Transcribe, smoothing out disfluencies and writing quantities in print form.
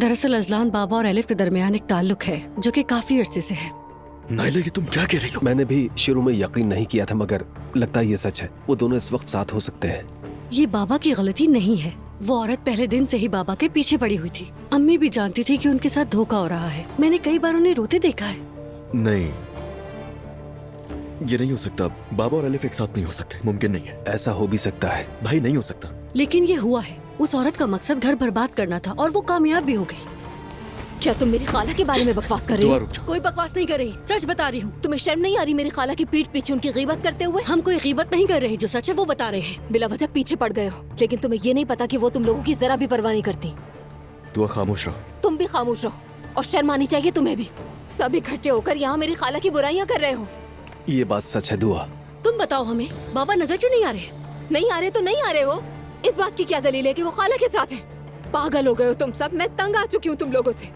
दरअसल अजलान बाबा और एलिफ के दरमियान एक ताल्लुक है जो कि काफी अरसे से है। नाइला, ये तुम क्या कह रही हो? मैंने भी शुरू में यकीन नहीं किया था, मगर लगता है ये सच है। वो दोनों इस वक्त साथ हो सकते हैं। ये बाबा की गलती नहीं है। वो औरत पहले दिन से ही बाबा के पीछे पड़ी हुई थी। अम्मी भी जानती थी कि उनके साथ धोखा हो रहा है। मैंने कई बार उन्हें रोते देखा है। नहीं, ये नहीं हो सकता। बाबा और अलिफ एक साथ नहीं हो सकते, मुमकिन नहीं है। ऐसा हो भी सकता है भाई, नहीं हो सकता। लेकिन ये हुआ है। उस औरत का मकसद घर बर्बाद करना था और वो कामयाब भी हो गई। क्या तुम मेरी खाला के बारे में बकवास कर रही दुआ हो? रुक जाओ। कोई बकवास नहीं कर रही, सच बता रही हूँ। तुम्हें शर्म नहीं आ रही मेरी खाला की पीठ पीछे उनकी गीबत करते हुए? हम कोई गीबत नहीं कर रहे, जो सच है वो बता रहे हैं। बिला वजह पीछे पड़ गए हो, लेकिन तुम्हें ये नहीं पता कि वो तुम लोगों की जरा भी परवाह नहीं करती। दुआ, खामोश रहो। तुम भी खामोश रहो और शर्म आनी चाहिए तुम्हें भी। सब इकट्ठे होकर यहाँ मेरी खाला की बुराइयां कर रहे हो। ये बात सच है दुआ। तुम बताओ हमें, बाबा नजर क्यों नहीं आ रहे? नहीं आ रहे तो नहीं आ रहे हो। इस बात की क्या दलील है कि वो खाला के साथ है? पागल हो गए हो तुम सब। मैं तंग आ चुकी हूँ तुम लोगों से।